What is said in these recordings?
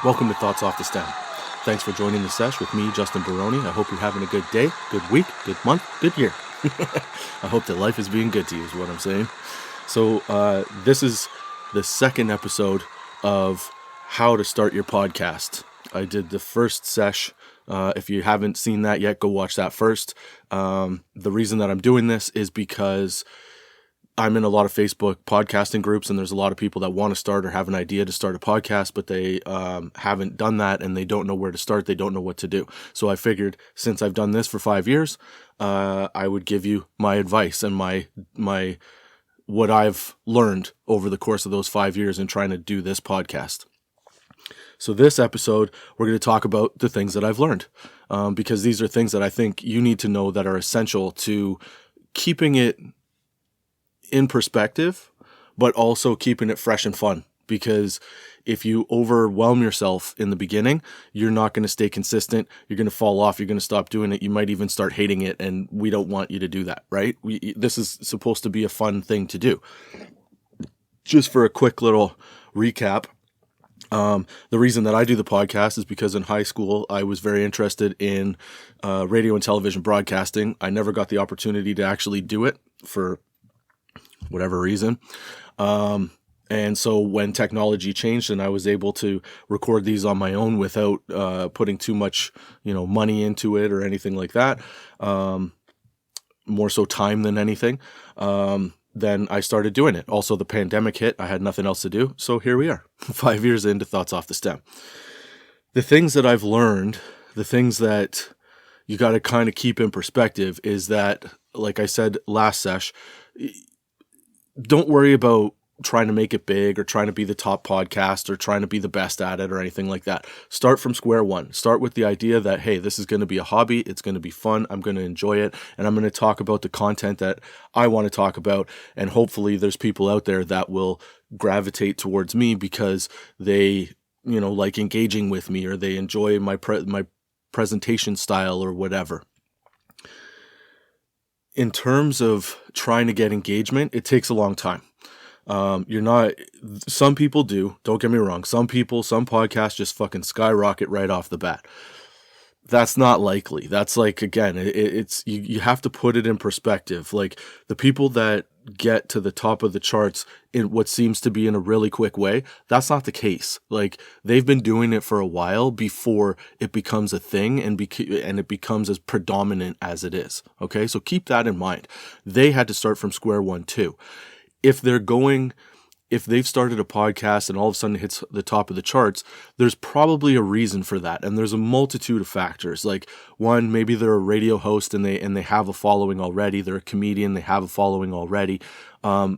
Welcome to Thoughts Off the Stem. Thanks for joining the sesh with me, Justin Barone. I hope you're having a good day, good week, good month, good year. I hope that life is being good to you is what I'm saying. So this is the second episode of how to start your podcast. I did the first sesh. If you haven't seen that yet, go watch that first. The reason that I'm doing this is because I'm in a lot of Facebook podcasting groups, and there's a lot of people that want to start or have an idea to start a podcast, but they haven't done that, and they don't know where to start. They don't know what to do. So I figured, since I've done this for 5 years, I would give you my advice and my what I've learned over the course of those 5 years in trying to do this podcast. So this episode, we're going to talk about the things that I've learned, because these are things that I think you need to know that are essential to keeping it in perspective, but also keeping it fresh and fun. Because if you overwhelm yourself in the beginning, you're not going to stay consistent. You're going to fall off. You're going to stop doing it. You might even start hating it. And we don't want you to do that, right? This is supposed to be a fun thing to do. Just for a quick little recap, the reason that I do the podcast is because in high school, I was very interested in radio and television broadcasting. I never got the opportunity to actually do it for whatever reason. And so when technology changed and I was able to record these on my own without putting too much, money into it or anything like that, more so time than anything, then I started doing it. Also, the pandemic hit. I had nothing else to do. So here we are, 5 years into Thoughts Off the Stem. The things that I've learned, the things that you got to kind of keep in perspective is that, like I said last sesh, don't worry about trying to make it big or trying to be the top podcast or trying to be the best at it or anything like that. Start from square one. Start with the idea that, hey, this is going to be a hobby. It's going to be fun. I'm going to enjoy it. And I'm going to talk about the content that I want to talk about. And hopefully there's people out there that will gravitate towards me because they, like engaging with me, or they enjoy my presentation style or whatever. In terms of trying to get engagement, it takes a long time. Some people do, don't get me wrong. Some podcasts just fucking skyrocket right off the bat. That's not likely. That's like, again, you have to put it in perspective. Like the people that get to the top of the charts in what seems to be in a really quick way, that's not the case. Like they've been doing it for a while before it becomes a thing and it becomes as predominant as it is. Okay. So keep that in mind. They had to start from square one too. If they've started a podcast and all of a sudden it hits the top of the charts, there's probably a reason for that. And there's a multitude of factors. Like one, maybe they're a radio host and they have a following already. They're a comedian, they have a following already.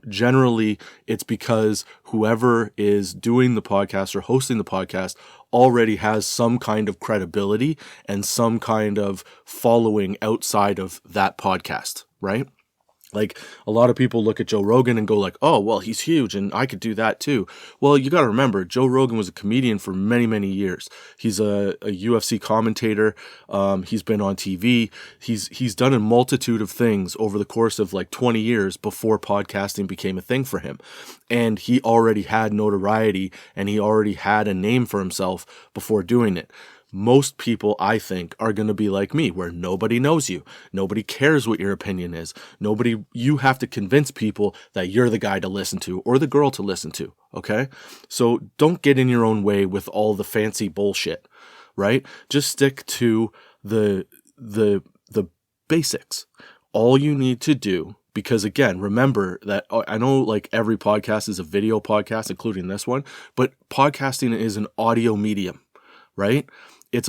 Generally, it's because whoever is doing the podcast or hosting the podcast already has some kind of credibility and some kind of following outside of that podcast, right? Like a lot of people look at Joe Rogan and go like, oh, well, he's huge and I could do that too. Well, you got to remember, Joe Rogan was a comedian for many, many years. He's a UFC commentator. He's been on TV. He's done a multitude of things over the course of like 20 years before podcasting became a thing for him. And he already had notoriety and he already had a name for himself before doing it. Most people, I think, are going to be like me, where nobody knows you. Nobody cares what your opinion is. You have to convince people that you're the guy to listen to or the girl to listen to. Okay. So don't get in your own way with all the fancy bullshit, right? Just stick to the basics. All you need to do, because again, remember that I know like every podcast is a video podcast, including this one, but podcasting is an audio medium, right? It's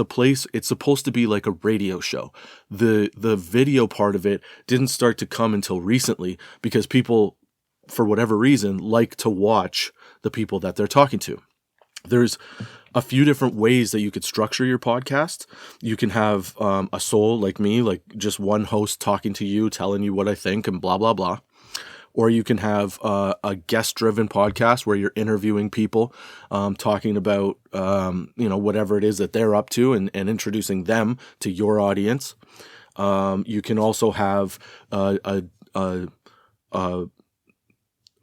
supposed to be like a radio show. The video part of it didn't start to come until recently because people, for whatever reason, like to watch the people that they're talking to. There's a few different ways that you could structure your podcast. You can have a solo like me, like just one host talking to you, telling you what I think and blah, blah, blah. Or you can have a guest-driven podcast where you're interviewing people, talking about, whatever it is that they're up to and introducing them to your audience. You can also have a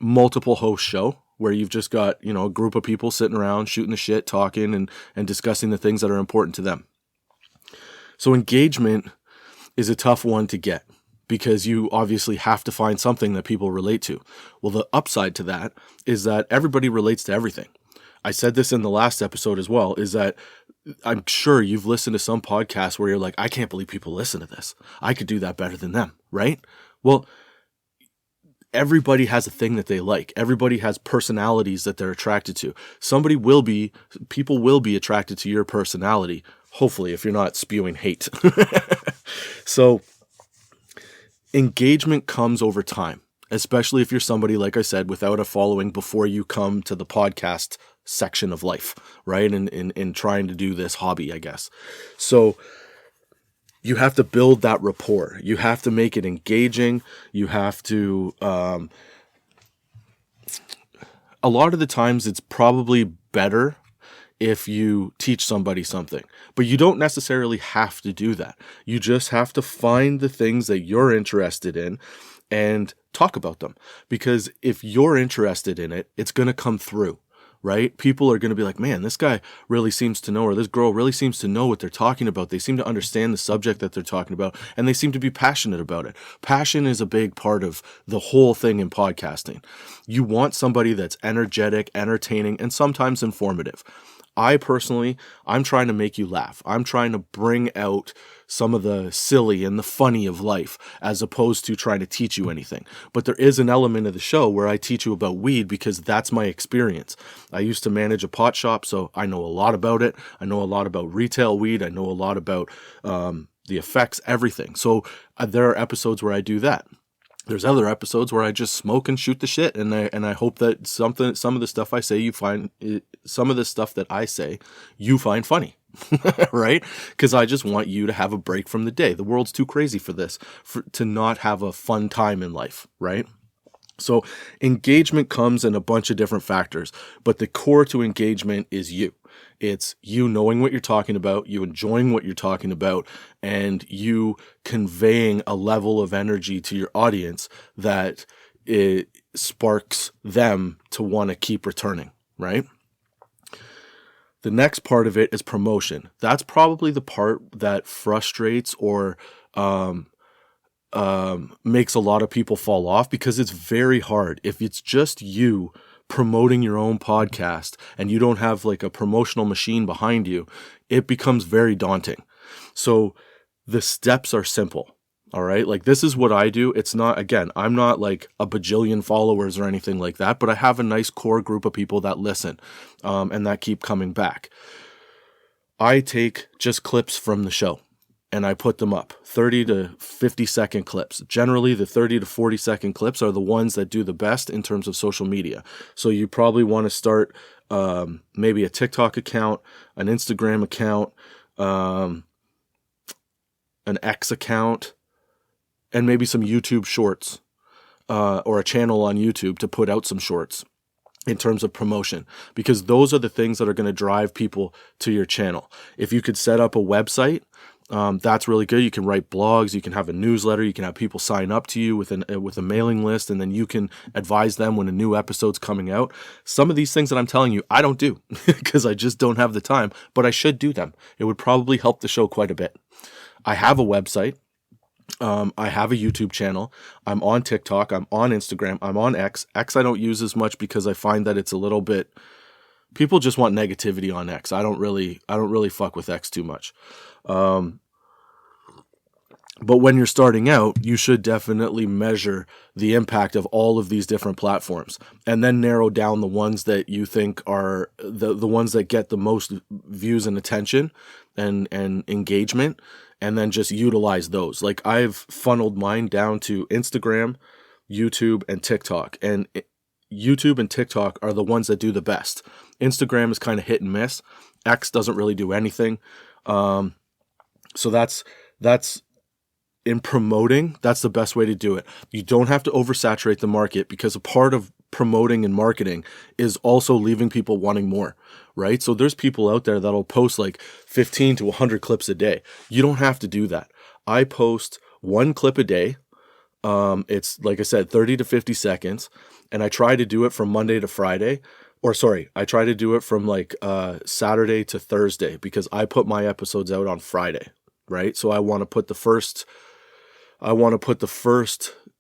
multiple host show, where you've just got, a group of people sitting around shooting the shit, talking and discussing the things that are important to them. So engagement is a tough one to get because you obviously have to find something that people relate to. Well, the upside to that is that everybody relates to everything. I said this in the last episode as well, is that I'm sure you've listened to some podcasts where you're like, I can't believe people listen to this. I could do that better than them, right? Well, everybody has a thing that they like. Everybody has personalities that they're attracted to. People will be attracted to your personality, hopefully, if you're not spewing hate. So engagement comes over time, especially if you're somebody, like I said, without a following before you come to the podcast section of life, right? In trying to do this hobby, I guess. So you have to build that rapport. You have to make it engaging. You have to, a lot of the times it's probably better if you teach somebody something, but you don't necessarily have to do that. You just have to find the things that you're interested in and talk about them, because if you're interested in it, it's going to come through, right? People are going to be like, man, this guy really seems to know, or this girl really seems to know what they're talking about. They seem to understand the subject that they're talking about, and they seem to be passionate about it. Passion is a big part of the whole thing in podcasting. You want somebody that's energetic, entertaining, and sometimes informative. I'm trying to make you laugh. I'm trying to bring out some of the silly and the funny of life, as opposed to trying to teach you anything. But there is an element of the show where I teach you about weed because that's my experience. I used to manage a pot shop, so I know a lot about it. I know a lot about retail weed. I know a lot about the effects, everything. So there are episodes where I do that. There's other episodes where I just smoke and shoot the shit, and I hope that some of the stuff I say some of the stuff that I say you find funny, right? Because I just want you to have a break from the day. The world's too crazy for this, to not have a fun time in life, right? So engagement comes in a bunch of different factors, but the core to engagement is you. It's you knowing what you're talking about, you enjoying what you're talking about, and you conveying a level of energy to your audience that it sparks them to want to keep returning, right? The next part of it is promotion. That's probably the part that frustrates or makes a lot of people fall off, because it's very hard. If it's just you promoting your own podcast and you don't have like a promotional machine behind you, it becomes very daunting. So the steps are simple. All right. Like, this is what I do. It's not, again, I'm not like a bajillion followers or anything like that, but I have a nice core group of people that listen, and that keep coming back. I take just clips from the show and I put them up, 30 to 50 second clips. Generally, the 30 to 40 second clips are the ones that do the best in terms of social media. So you probably want to start maybe a TikTok account, an Instagram account, an X account, and maybe some YouTube shorts, or a channel on YouTube to put out some shorts in terms of promotion, because those are the things that are going to drive people to your channel. If you could set up a website, that's really good. You can write blogs, you can have a newsletter, you can have people sign up to you with a mailing list, and then you can advise them when a new episode's coming out. Some of these things that I'm telling you, I don't do because I just don't have the time, but I should do them. It would probably help the show quite a bit. I have a website. I have a YouTube channel. I'm on TikTok. I'm on Instagram. I'm on X. X I don't use as much because I find that it's a little bit, people just want negativity on X. I don't really fuck with X too much. But when you're starting out, you should definitely measure the impact of all of these different platforms, and then narrow down the ones that you think are the ones that get the most views and attention and engagement, and then just utilize those. Like, I've funneled mine down to Instagram, YouTube, and TikTok, and YouTube and TikTok are the ones that do the best. Instagram is kind of hit and miss. X doesn't really do anything. So that's in promoting, that's the best way to do it. You don't have to oversaturate the market, because a part of promoting and marketing is also leaving people wanting more, right? So there's people out there that'll post like 15 to 100 clips a day. You don't have to do that. I post one clip a day. It's, like I said, 30 to 50 seconds. and I try to do it from Monday to Friday. I try to do it from like Saturday to Thursday, because I put my episodes out on Friday, right? So I want to put the first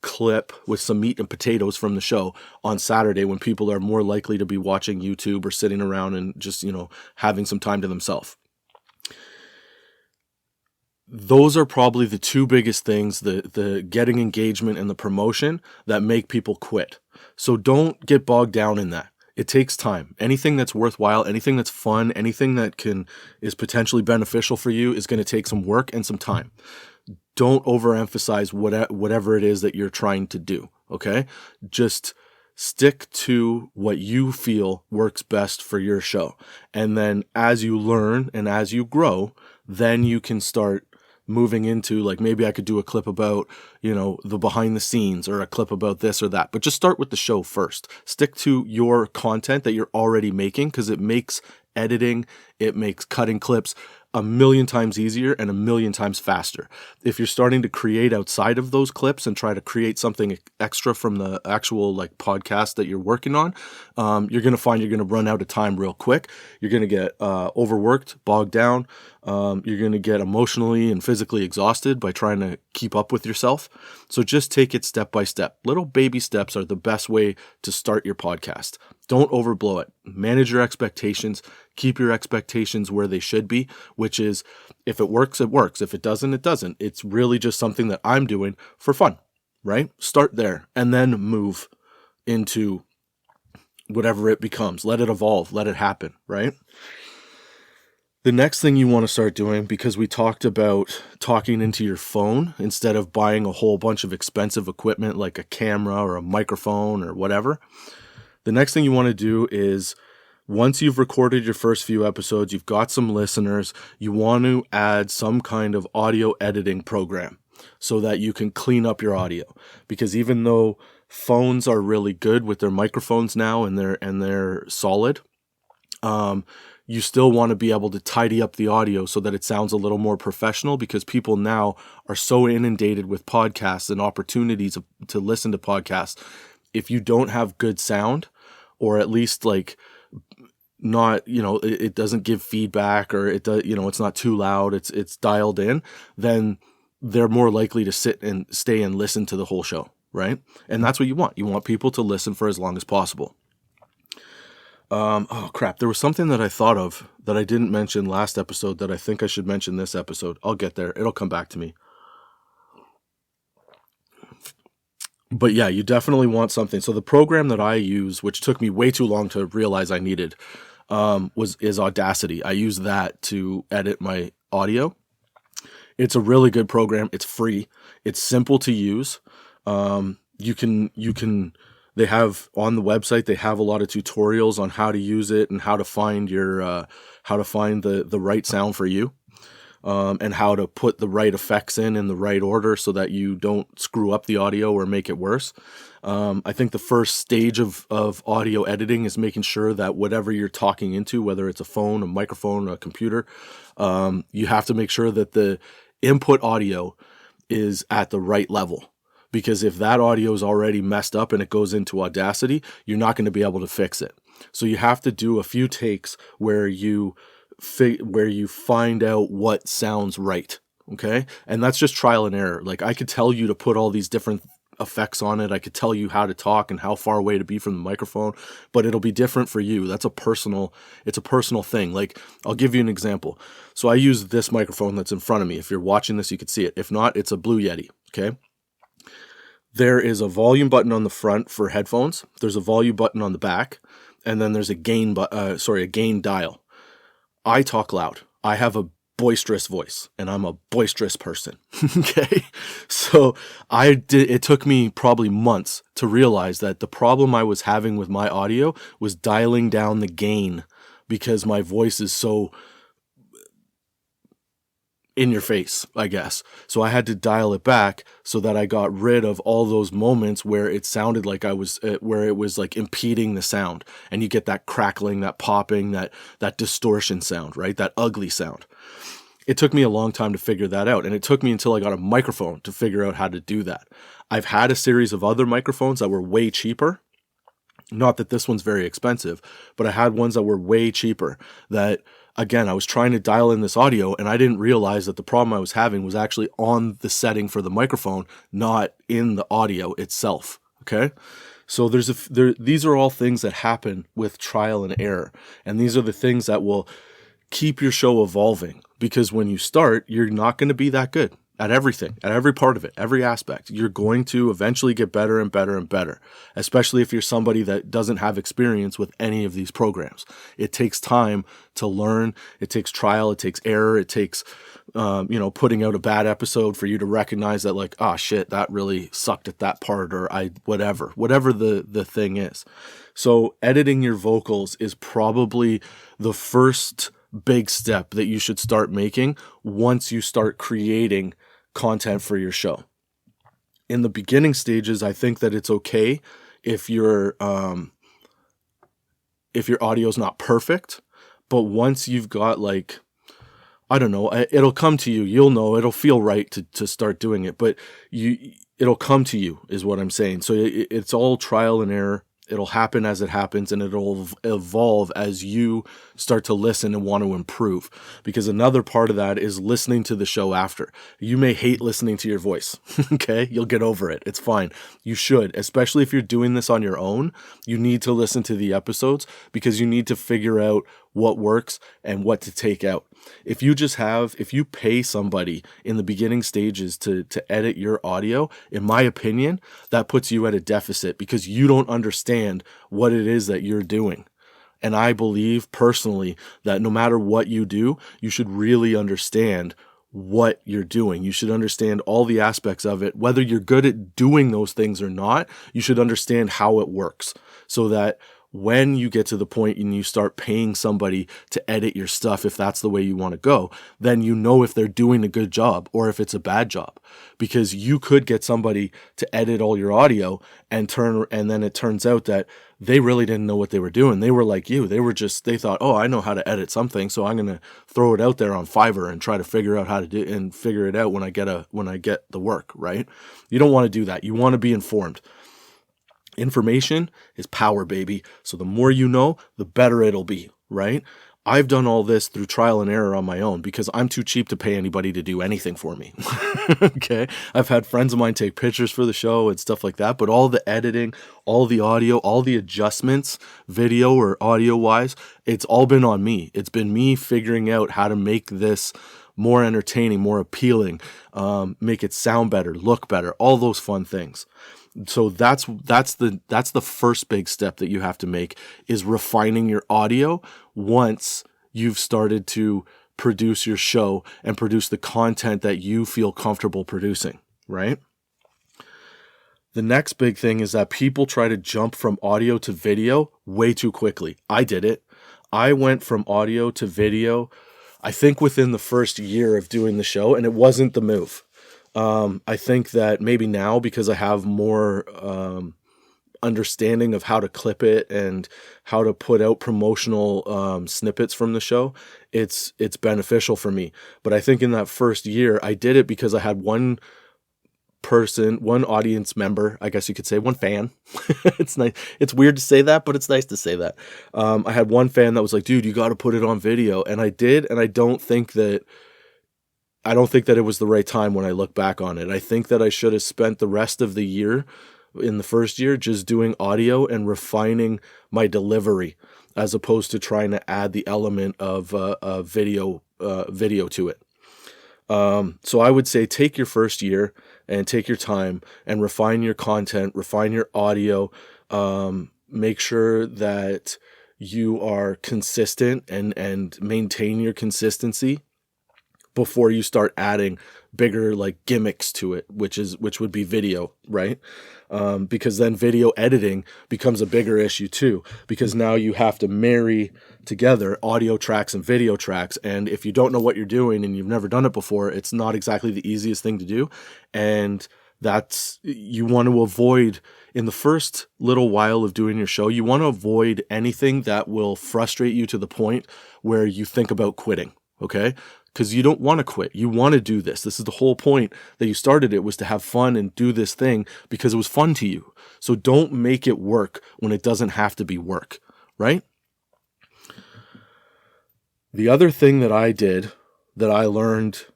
clip with some meat and potatoes from the show on Saturday, when people are more likely to be watching YouTube or sitting around and just, having some time to themselves. Those are probably the two biggest things, the getting engagement and the promotion, that make people quit. So don't get bogged down in that. It takes time. Anything that's worthwhile, anything that's fun, anything that is potentially beneficial for you is going to take some work and some time. Don't overemphasize whatever it is that you're trying to do, okay? Just stick to what you feel works best for your show. And then as you learn and as you grow, then you can start moving into, like, maybe I could do a clip about, the behind the scenes, or a clip about this or that. But just start with the show first. Stick to your content that you're already making, because it makes editing, it makes cutting clips a million times easier and a million times faster. If you're starting to create outside of those clips and try to create something extra from the actual podcast that you're working on, you're going to find you're going to run out of time real quick. You're going to get overworked, bogged down. You're going to get emotionally and physically exhausted by trying to keep up with yourself. So just take it step by step. Little baby steps are the best way to start your podcast. Don't overblow it. Manage your expectations. Keep your expectations where they should be, which is, if it works, it works. If it doesn't, it doesn't. It's really just something that I'm doing for fun, right? Start there and then move into whatever it becomes. Let it evolve. Let it happen, right? The next thing you want to start doing, because we talked about talking into your phone instead of buying a whole bunch of expensive equipment like a camera or a microphone or whatever. The next thing you want to do is, once you've recorded your first few episodes, you've got some listeners, you want to add some kind of audio editing program so that you can clean up your audio. Because even though phones are really good with their microphones now and they're solid, you still want to be able to tidy up the audio so that it sounds a little more professional, because people now are so inundated with podcasts and opportunities to listen to podcasts. If you don't have good sound, or at least not, it doesn't give feedback, or it does, it's not too loud, it's dialed in, then they're more likely to sit and stay and listen to the whole show, right? And that's what you want. You want people to listen for as long as possible. Oh crap, there was something that I thought of that I didn't mention last episode that I think I should mention this episode. I'll get there. It'll come back to me. But yeah, you definitely want something. So the program that I use, which took me way too long to realize I needed, is Audacity. I use that to edit my audio. It's a really good program. It's free. It's simple to use. They have on the website, they have a lot of tutorials on how to use it and how to find the right sound for you. And how to put the right effects in the right order so that you don't screw up the audio or make it worse. I think the first stage of audio editing is making sure that whatever you're talking into, whether it's a phone, a microphone, a computer, you have to make sure that the input audio is at the right level. Because if that audio is already messed up and it goes into Audacity, you're not going to be able to fix it. So you have to do a few takes where you find out what sounds right, okay? And that's just trial and error. Like, I could tell you to put all these different effects on it. I could tell you how to talk and how far away to be from the microphone, but it'll be different for you. It's a personal thing. Like, I'll give you an example. So I use this microphone that's in front of me. If you're watching this, you could see it. If not, it's a Blue Yeti, okay? There is a volume button on the front for headphones. There's a volume button on the back, and then there's a gain dial. I talk loud. I have a boisterous voice, and I'm a boisterous person. Okay. So it took me probably months to realize that the problem I was having with my audio was dialing down the gain, because my voice is so in your face, I guess. So I had to dial it back so that I got rid of all those moments where it sounded like where it was like impeding the sound, and you get that crackling, that popping, that distortion sound, right? That ugly sound. It took me a long time to figure that out, and it took me until I got a microphone to figure out how to do that. I've had a series of other microphones that were way cheaper, Not that this one's very expensive, but I had ones that were way cheaper that, again, I was trying to dial in this audio and I didn't realize that the problem I was having was actually on the setting for the microphone, not in the audio itself. Okay. So these are all things that happen with trial and error. And these are the things that will keep your show evolving, because when you start, you're not going to be that good at everything, at every part of it, every aspect. You're going to eventually get better and better and better, especially if you're somebody that doesn't have experience with any of these programs. It takes time to learn. It takes trial. It takes error. It takes, putting out a bad episode for you to recognize that, like, oh shit, that really sucked at that part, or whatever the thing is. So editing your vocals is probably the first big step that you should start making once you start creating content for your show. In the beginning stages, I think that it's okay if your audio is not perfect, but once you've got, like, I don't know, it'll come to you. You'll know, it'll feel right to start doing it, but it'll come to you is what I'm saying. So it's all trial and error. It'll happen as it happens, and it'll evolve as you start to listen and want to improve. Because another part of that is listening to the show after. You may hate listening to your voice, okay? You'll get over it. It's fine. You should, especially if you're doing this on your own. You need to listen to the episodes because you need to figure out what works and what to take out. If you pay somebody in the beginning stages to edit your audio, in my opinion, that puts you at a deficit because you don't understand what it is that you're doing. And I believe personally that no matter what you do, you should really understand what you're doing. You should understand all the aspects of it. Whether you're good at doing those things or not, you should understand how it works, so that when you get to the point and you start paying somebody to edit your stuff, if that's the way you want to go, then you know if they're doing a good job or if it's a bad job. Because you could get somebody to edit all your audio and then it turns out that they really didn't know what they were doing. They were like you. They thought, oh, I know how to edit something, so I'm going to throw it out there on Fiverr and try to figure out how to do it and figure it out when I get the work, right? You don't want to do that. You want to be informed. Information is power, baby. So the more you know, the better it'll be, right? I've done all this through trial and error on my own because I'm too cheap to pay anybody to do anything for me. Okay. I've had friends of mine take pictures for the show and stuff like that, but all the editing, all the audio, all the adjustments, video or audio wise, it's all been on me. It's been me figuring out how to make this more entertaining, more appealing, make it sound better, look better, all those fun things. So that's the first big step that you have to make, is refining your audio once you've started to produce your show and produce the content that you feel comfortable producing, right? The next big thing is that people try to jump from audio to video way too quickly. I did it. I went from audio to video, I think within the first year of doing the show, and it wasn't the move. I think that maybe now, because I have more understanding of how to clip it and how to put out promotional snippets from the show, it's beneficial for me. But I think in that first year, I did it because I had one audience member, I guess you could say, one fan. It's nice. It's weird to say that, but it's nice to say that. I had one fan that was like, dude, you got to put it on video. And I did. And I don't think that it was the right time when I look back on it. I think that I should have spent the rest of the year, in the first year, just doing audio and refining my delivery, as opposed to trying to add the element of video to it. So I would say take your first year and take your time and refine your content, refine your audio, make sure that you are consistent and maintain your consistency before you start adding bigger like gimmicks to it, which would be video, right? Because then video editing becomes a bigger issue too, because now you have to marry together audio tracks and video tracks. And if you don't know what you're doing and you've never done it before, it's not exactly the easiest thing to do. And you want to avoid, in the first little while of doing your show, you want to avoid anything that will frustrate you to the point where you think about quitting. Okay? because you don't want to quit. You want to do this. This is the whole point that you started it, was to have fun and do this thing because it was fun to you. So don't make it work when it doesn't have to be work, right? The other thing that I did that I learned,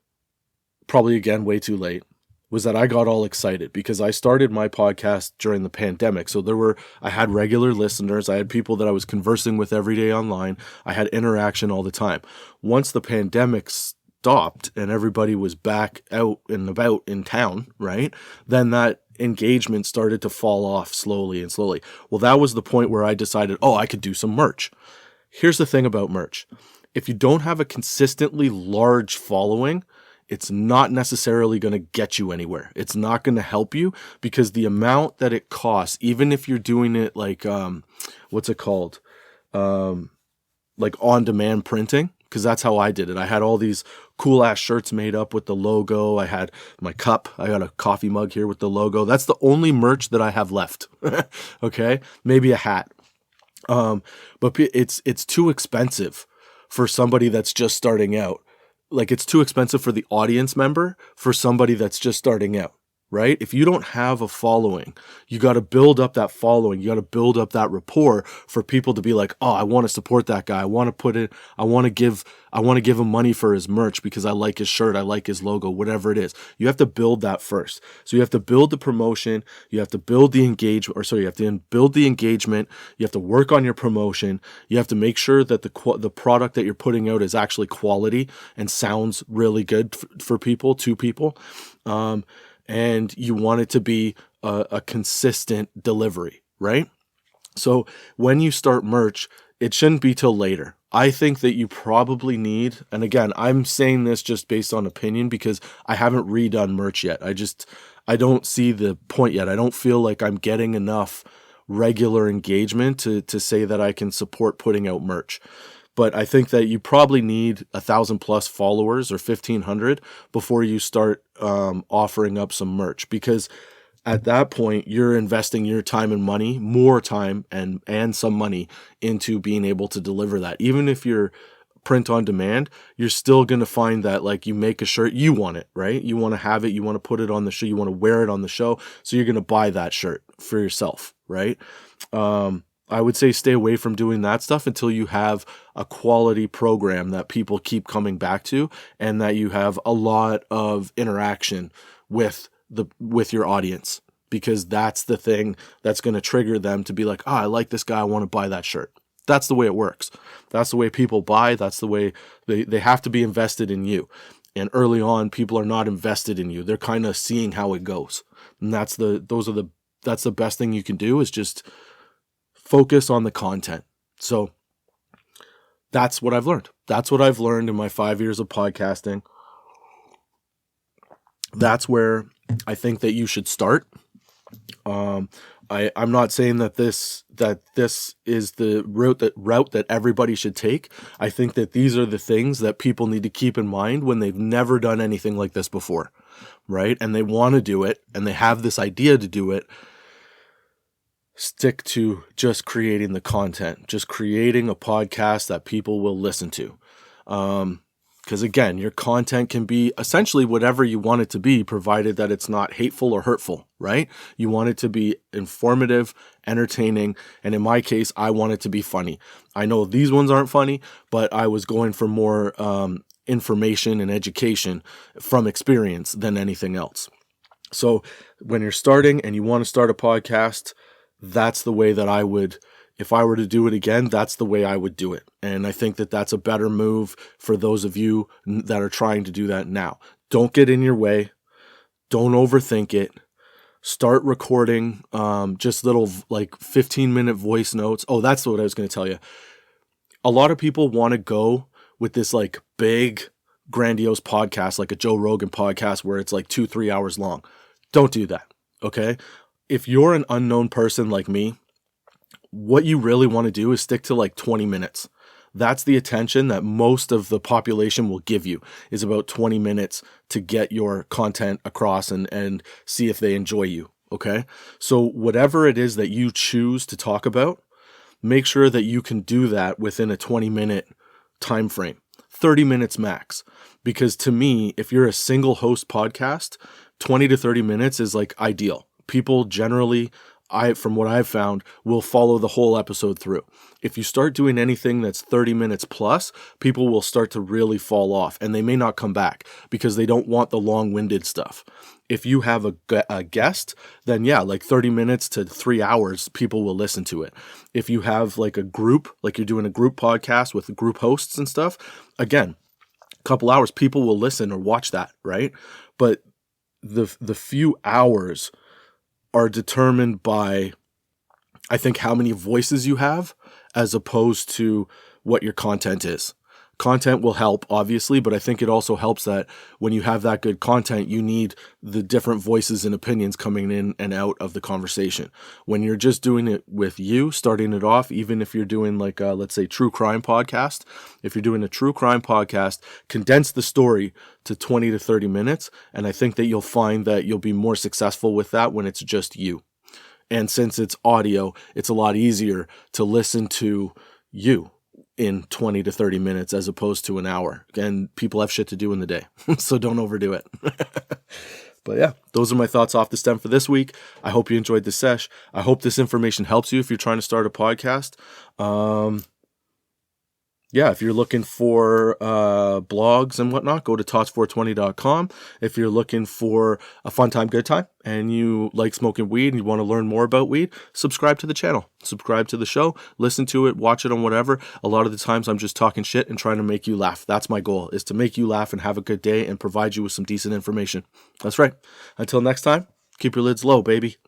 probably again way too late, was that I got all excited because I started my podcast during the pandemic. So I had regular listeners. I had people that I was conversing with every day online. I had interaction all the time. Once the pandemic stopped and everybody was back out and about in town, right? Then that engagement started to fall off slowly and slowly. Well, that was the point where I decided, I could do some merch. Here's the thing about merch. If you don't have a consistently large following, it's not necessarily going to get you anywhere. It's not going to help you because the amount that it costs, even if you're doing it like, what's it called? Like on-demand printing, because that's how I did it. I had all these cool ass shirts made up with the logo. I had my cup. I got a coffee mug here with the logo. That's the only merch that I have left. Okay. Maybe a hat. But it's too expensive for somebody that's just starting out. Like, it's too expensive for the audience member for somebody that's just starting out, right? If you don't have a following, you got to build up that following. You got to build up that rapport for people to be like, I want to support that guy. I want to give him money for his merch because I like his shirt. I like his logo, whatever it is. You have to build that first. So you have to build the promotion. You have to build the engagement, you have to build the engagement. You have to work on your promotion. You have to make sure that the product that you're putting out is actually quality and sounds really good for people, to people. And you want it to be a consistent delivery, right? So when you start merch, it shouldn't be till later. I think that you probably need, and again, I'm saying this just based on opinion because I haven't redone merch yet. I don't see the point yet. I don't feel like I'm getting enough regular engagement to say that I can support putting out merch. But I think that you probably need 1,000 plus followers or 1,500 before you start offering up some merch, because at that point you're investing your time and money, more time and some money into being able to deliver that. Even if you're print on demand, you're still going to find that, like, you make a shirt, you want it, right? You want to have it, you want to put it on the show, you want to wear it on the show. So you're going to buy that shirt for yourself, right? I would say stay away from doing that stuff until you have a quality program that people keep coming back to and that you have a lot of interaction with your audience, because that's the thing that's going to trigger them to be like, I like this guy, I want to buy that shirt. That's the way it works. That's the way people buy. That's the way they have to be invested in you. And early on, people are not invested in you. They're kind of seeing how it goes. And that's the best thing you can do, is just focus on the content. So that's what I've learned. That's what I've learned in my 5 years of podcasting. That's where I think that you should start. I'm not saying that this is the route that everybody should take. I think that these are the things that people need to keep in mind when they've never done anything like this before, right? And they want to do it, and they have this idea to do it. Stick to just creating the content, just creating a podcast that people will listen to. Because again, your content can be essentially whatever you want it to be, provided that it's not hateful or hurtful, right? You want it to be informative, entertaining, and in my case, I want it to be funny. I know these ones aren't funny, but I was going for more information and education from experience than anything else. So when you're starting and you want to start a podcast, that's the way that I would, if I were to do it again, that's the way I would do it. And I think that that's a better move for those of you that are trying to do that now. Don't get in your way. Don't overthink it. Start recording just little like 15-minute voice notes. Oh, that's what I was going to tell you. A lot of people want to go with this like big, grandiose podcast, like a Joe Rogan podcast where it's like 2-3 hours long. Don't do that, okay? If you're an unknown person like me, what you really want to do is stick to like 20 minutes. That's the attention that most of the population will give you, is about 20 minutes to get your content across and see if they enjoy you, okay? So whatever it is that you choose to talk about, make sure that you can do that within a 20-minute time frame. 30 minutes max. Because to me, if you're a single host podcast, 20 to 30 minutes is like ideal. People generally, from what I've found, will follow the whole episode through. If you start doing anything that's 30 minutes plus, people will start to really fall off, and they may not come back because they don't want the long-winded stuff. If you have a guest, then yeah, like 30 minutes to 3 hours, people will listen to it. If you have like a group, like you're doing a group podcast with group hosts and stuff, again, a couple hours, people will listen or watch that, right? But the few hours are determined by, I think, how many voices you have as opposed to what your content is. Content will help, obviously, but I think it also helps that when you have that good content, you need the different voices and opinions coming in and out of the conversation. When you're just doing it with you, starting it off, even if you're doing like a, let's say, true crime podcast, if you're doing a true crime podcast, condense the story to 20 to 30 minutes, and I think that you'll find that you'll be more successful with that when it's just you. And since it's audio, it's a lot easier to listen to you in 20 to 30 minutes as opposed to an hour. And people have shit to do in the day, so don't overdo it. But yeah, those are my thoughts off the stem for this week. I hope you enjoyed the sesh. I hope this information helps you if you're trying to start a podcast. Yeah, if you're looking for blogs and whatnot, go to tots420.com. If you're looking for a fun time, good time, and you like smoking weed and you want to learn more about weed, subscribe to the channel. Subscribe to the show. Listen to it. Watch it on whatever. A lot of the times I'm just talking shit and trying to make you laugh. That's my goal, is to make you laugh and have a good day and provide you with some decent information. That's right. Until next time, keep your lids low, baby.